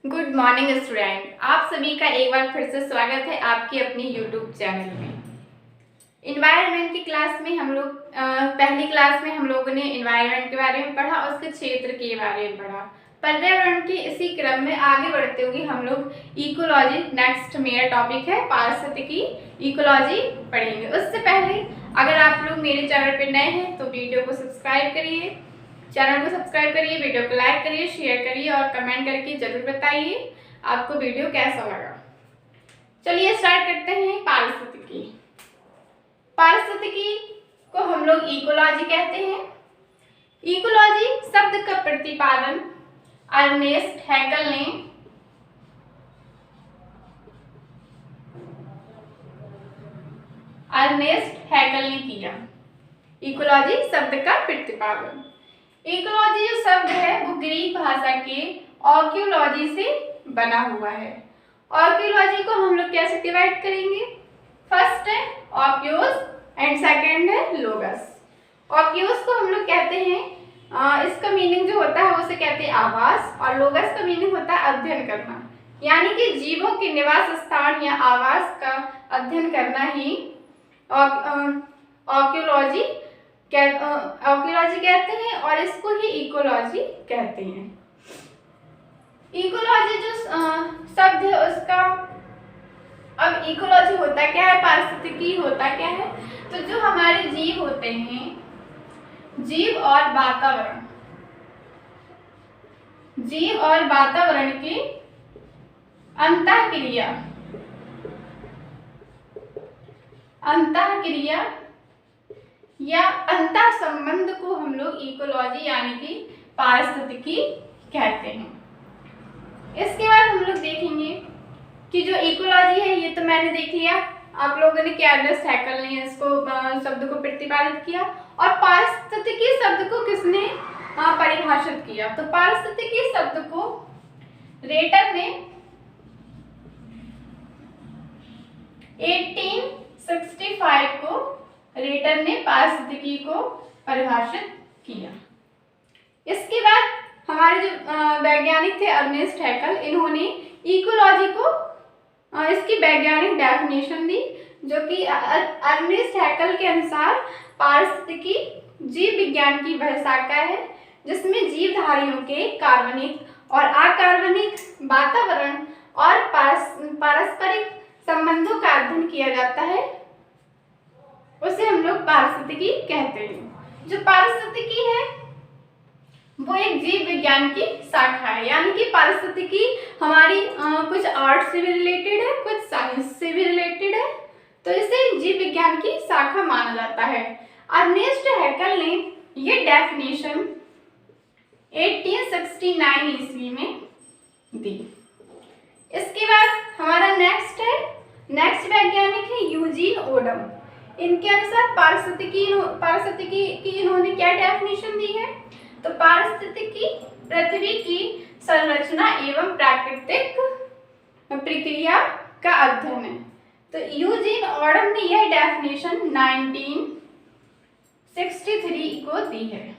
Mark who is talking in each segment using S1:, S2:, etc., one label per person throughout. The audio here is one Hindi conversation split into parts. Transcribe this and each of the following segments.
S1: गुड मॉर्निंग स्टूडेंट, आप सभी का एक बार फिर से स्वागत है आपकी अपनी यूट्यूब चैनल में। इन्वायरमेंट की क्लास में हम लोग पहली क्लास में हम लोगों ने इन्वायरमेंट के बारे में पढ़ा और उसके क्षेत्र के बारे में पढ़ा। पर्यावरण के इसी क्रम में आगे बढ़ते हुए हम लोग इकोलॉजी, नेक्स्ट मेरा टॉपिक है पारिस्थितिकी इकोलॉजी पढ़ेंगे। उससे पहले अगर आप लोग मेरे चैनल पर नए हैं तो वीडियो को सब्सक्राइब करिए, चैनल को सब्सक्राइब करिए, वीडियो को लाइक करिए, शेयर करिए और कमेंट करके जरूर बताइए आपको वीडियो कैसा लगा। चलिए स्टार्ट करते हैं। पारिस्थितिकी। पारिस्थितिकी को हम लोग इकोलॉजी कहते हैं। इकोलॉजी शब्द का प्रतिपादन अर्नेस्ट हैकल ने किया। इकोलॉजी शब्द का प्रतिपादन। इकोलॉजी जो शब्द है वो ग्रीक भाषा के आर्कियोलॉजी से बना हुआ है। आर्कियोलॉजी को हम लोग कैसे डिवाइड करेंगे? फर्स्ट है आर्कियोस एंड सेकंड है लोगस। आर्कियोस को हम लोग कहते हैं, इसका मीनिंग जो होता है उसे कहते हैं आवास, और लोगस का मीनिंग होता है अध्ययन करना, यानी कि जीवों के निवास स्थान या आवास का अध्ययन करना ही आर्कियोलॉजी कहते हैं और इसको ही इकोलॉजी कहते हैं। इकोलॉजी जो शब्द है उसका, अब इकोलॉजी होता क्या है, पारिस्थितिकी होता क्या है? तो जो हमारे जीव होते हैं, जीव और वातावरण की अंतःक्रिया या अंतर संबंध को हम लोग इकोलॉजी यानी कि पारिस्थितिकी कहते हैं। इसके बाद हम लोग देखेंगे कि जो इकोलॉजी है ये तो मैंने देख लिया, आप लोगों ने क्या अर्नेस्ट हैकल ने इसको शब्द को प्रतिपादित किया, और पारिस्थितिकी शब्द को किसने परिभाषित किया? तो पारिस्थितिकी शब्द को रेटर ने 1865 पारिस्थितिकी को परिभाषित किया। इसके बाद हमारे जो वैज्ञानिक थे अर्नेस्ट हैकल, इन्होंने इकोलॉजी को इसकी वैज्ञानिक डेफिनेशन दी, जो कि अर्नेस्ट हैकल के अनुसार पारिस्थितिकी जीव विज्ञान की वह शाखा है जिसमें जीवधारियों के कार्बनिक और अकार्बनिक वातावरण और पारस्परिक संबंधों का अध्ययन किया जाता है, उसे हम लोग पारिस्थितिकी कहते हैं। जो पारिस्थितिकी है वो एक जीव विज्ञान की शाखा है, यानी कि पारिस्थितिकी हमारी कुछ आर्ट से भी रिलेटेड है, कुछ साइंस से भी रिलेटेड है, तो इसे जीव विज्ञान की शाखा माना जाता है। अर्नेस्ट हैकल ने ये डेफिनेशन 1869 ईस्वी में दी। इसके बाद हमारा नेक्स्ट वैज्ञानिक है यूजीन ओडम। इनके अनुसार पारिस्थितिकी की इन्होंने क्या डेफिनेशन दी है? तो पारिस्थितिकी पृथ्वी की संरचना एवं प्राकृतिक प्रक्रिया का अध्ययन है। तो यूजीन ओडम ने यह डेफिनेशन 1963 को दी है।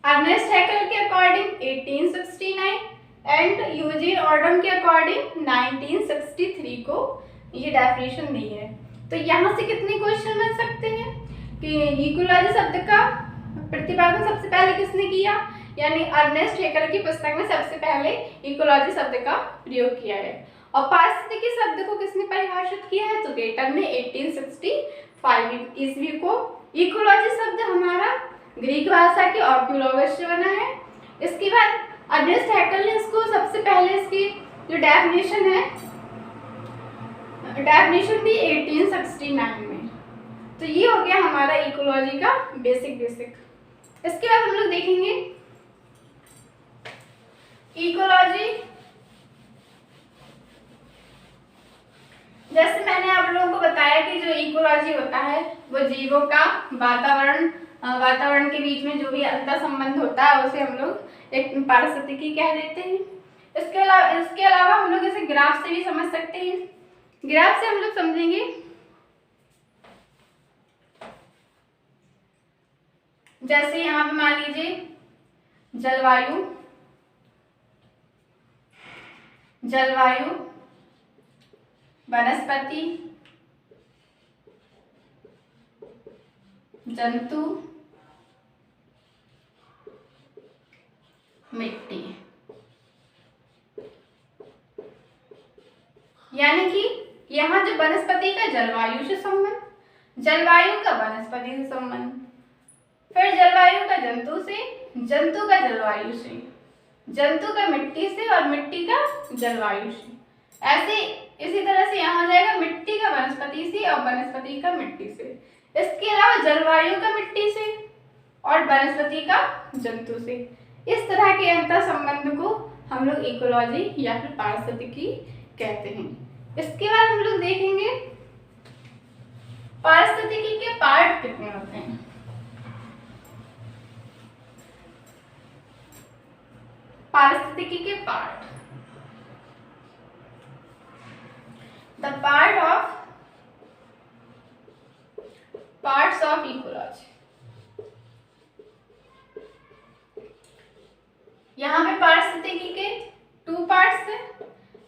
S1: अर्नेस्ट हैकल के अकॉर्डिंग 1869 एंड यूजीन ओडम के अकॉर्डिंग 1963 को ये डेफिनेशन दी है। तो यहाँ से कितने क्वेश्चन बन सकते हैं कि इकोलॉजी शब्द का प्रतिपादन सबसे पहले किसने किया, यानी अर्नेस्ट हैकल की पुस्तक में सबसे पहले इकोलॉजी शब्द का प्रयोग किया है, और पारिस्थितिकी शब्द को किसने परिभाषित किया है? तो रेटर ने 1865 ईस्वी को। इकोलॉजी शब्द हमारा ग्रीक भाषा के आर्कियोलॉजिस्ट से बना है। इसके बाद अर्नेस्ट हैकल ने इसको सबसे पहले इसकी जो डेफिनेशन दी 1869 में। तो ये हो गया हमारा इकोलॉजी का बेसिक। इसके बाद हम लोग देखेंगे इकोलॉजी, जैसे मैंने आप लोगों को बताया कि जो इकोलॉजी होता है वो जीवों का वातावरण के बीच में जो भी अंतर संबंध होता है उसे हम लोग एक पारिस्थितिकी कह देते हैं। इसके अलावा हम लोग इसे ग्राफ से भी समझ सकते हैं। ग्राफ से हम लोग समझेंगे जैसे यहाँ पे मान लीजिए जलवायु, जलवायु, वनस्पति, जंतु, मिट्टी। यानी कि यहाँ जो वनस्पति का जलवायु से संबंध, जलवायु का वनस्पति से संबंध, फिर जलवायु का जंतु से, जंतु का जलवायु से, जंतु का मिट्टी से और मिट्टी का जलवायु से। ऐसे इसी तरह से यहाँ जाएगा मिट्टी का वनस्पति से और वनस्पति का मिट्टी से। इसके अलावा जलवायु का मिट्टी से और वनस्पति का जंतु से। इस तरह के अंतर संबंध को हम लोग इकोलॉजी या फिर पारिस्थितिकी कहते हैं। इसके बाद हम लोग देखेंगे पारिस्थितिकी के पार्ट कितने होते हैं। पारिस्थितिकी के part, the parts of ecology. यहाँ पे पारिस्थितिकी के 2 पार्ट्स है।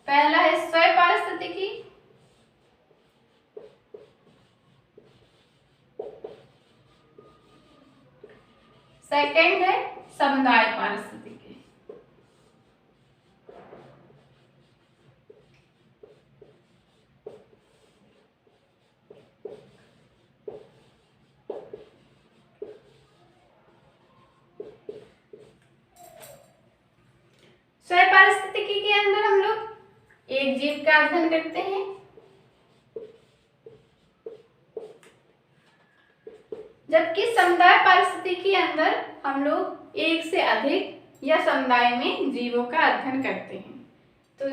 S1: पहला है स्वयं पारिस्थितिकी, सेकंड है समुदाय पारिस्थितिकी। स्वयं पारिस्थितिकी के अंदर हम लोग एक जीव का अध्ययन करते हैं, जबकि समुदाय पारिस्थितिकी के अंदर हम लोग एक से अधिक या समुदाय में जीवों का अध्ययन करते हैं। तो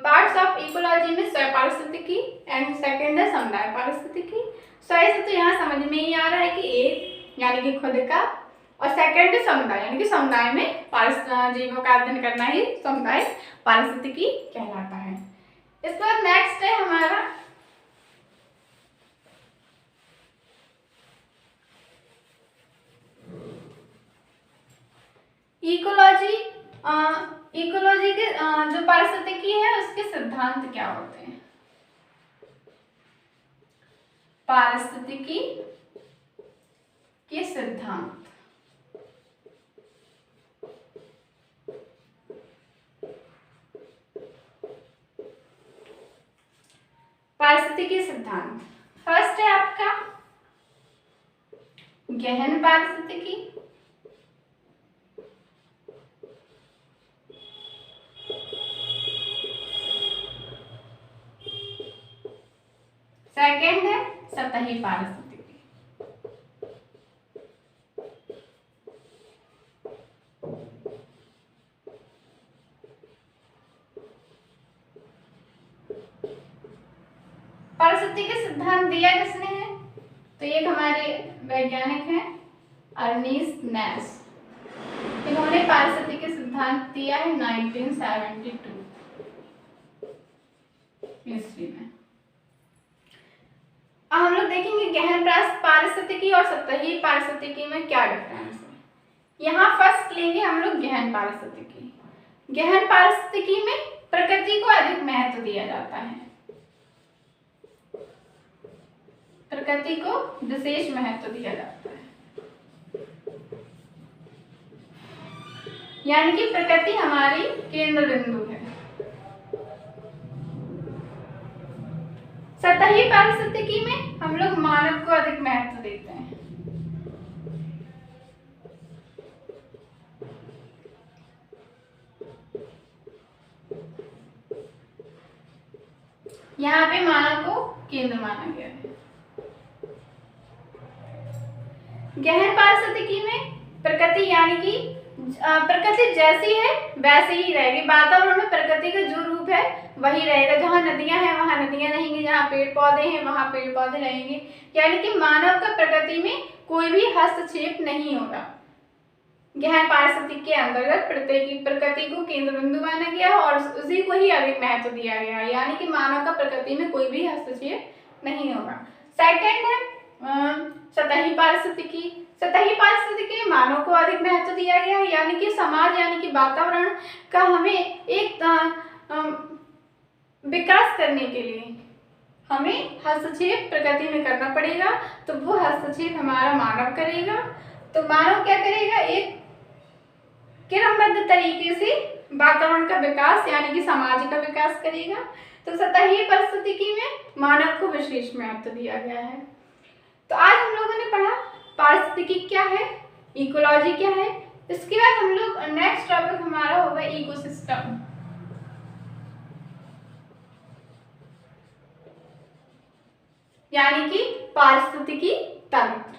S1: पार्ट्स ऑफ इकोलॉजी में स्वयं पारिस्थितिकी एंड सेकंड है समुदाय पारिस्थितिकी। स्वयं से तो यहाँ समझ में ही आ रहा है कि एक यानी कि खुद का, और सेकंड है समुदाय यानी कि समुदाय में जीवों का अध्ययन करना ही समुदाय पारिस्थितिकी कहलाता है। इसके बाद नेक्स्ट है हमारा इकोलॉजी। इकोलॉजी के जो पारिस्थितिकी है उसके सिद्धांत क्या होते हैं। पारिस्थितिकी के सिद्धांत, पारिस्थितिकी सिद्धांत। फर्स्ट है आपका गहन पारिस्थितिकी, सेकंड है सतही पारिस्थितिकी। पारिस्थितिकी के सिद्धांत दिया किसने है, तो ये हमारे वैज्ञानिक हैं अर्नेस्ट नेस। इन्होंने पारिस्थितिकी के सिद्धांत दिया है 1972 ईस्वी में। अब हम लोग देखेंगे गहन पारिस्थितिकी और सतही पारिस्थितिकी में क्या डिफरेंस है। यहाँ फर्स्ट लेंगे हम लोग गहन पारिस्थितिकी। गहन पारिस्थितिकी में प्रकृति को अधिक महत्व दिया जाता है, प्रकृति को विशेष महत्व दिया जाता है, यानी कि प्रकृति हमारी केंद्र बिंदु है। सतही पारिस्थितिकी में हम लोग मानव को अधिक महत्व देते हैं। यहाँ पे मानव को केंद्र माना गया है। गहन पारिस्थितिकी में प्रकृति यानी कि प्रकृति जैसी है वैसे ही रहेगी। वातावरण में प्रकृति का जो रूप है वही रहेगा। जहाँ नदियां हैं वहाँ नदियां रहेंगी, जहाँ पेड़ पौधे हैं वहाँ पेड़ पौधे रहेंगे। यानी कि मानव का प्रकृति में कोई भी हस्तक्षेप नहीं होगा। गहन पारिस्थितिकी के अंतर्गत प्रकृति को केंद्र बिंदु माना गया और उसी को ही अधिक महत्व दिया गया, यानी कि मानव का प्रकृति में कोई भी हस्तक्षेप नहीं होगा। सेकंड है सतही पारिस्थितिकी। सतही पारिस्थितिकी में मानव को अधिक महत्व दिया गया है, यानी कि समाज यानी कि वातावरण का हमें एक विकास करने के लिए हमें हस्तक्षेप प्रकृति में करना पड़ेगा। तो वो हस्तक्षेप हमारा मानव करेगा। तो मानव क्या करेगा, एक क्रमबद्ध तरीके से वातावरण का विकास यानी कि समाज का विकास करेगा। तो सतही पारिस्थितिकी में मानव को विशेष महत्व दिया गया है। तो आज हम लोगों ने पढ़ा पारिस्थितिकी क्या है, इकोलॉजी क्या है। इसके बाद हम लोग नेक्स्ट टॉपिक हमारा होगा इकोसिस्टम, यानी कि पारिस्थितिकी तंत्र।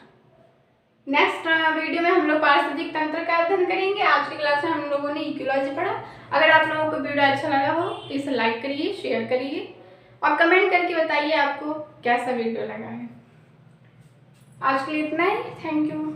S1: नेक्स्ट वीडियो में हम लोग पारिस्थितिक तंत्र का अध्ययन करेंगे। आज की क्लास में हम लोगों ने इकोलॉजी पढ़ा। अगर आप लोगों को वीडियो अच्छा लगा हो तो इसे लाइक करिए, शेयर करिए और कमेंट करके बताइए आपको कैसा वीडियो लगा है। आज के लिए इतना ही। Thank you.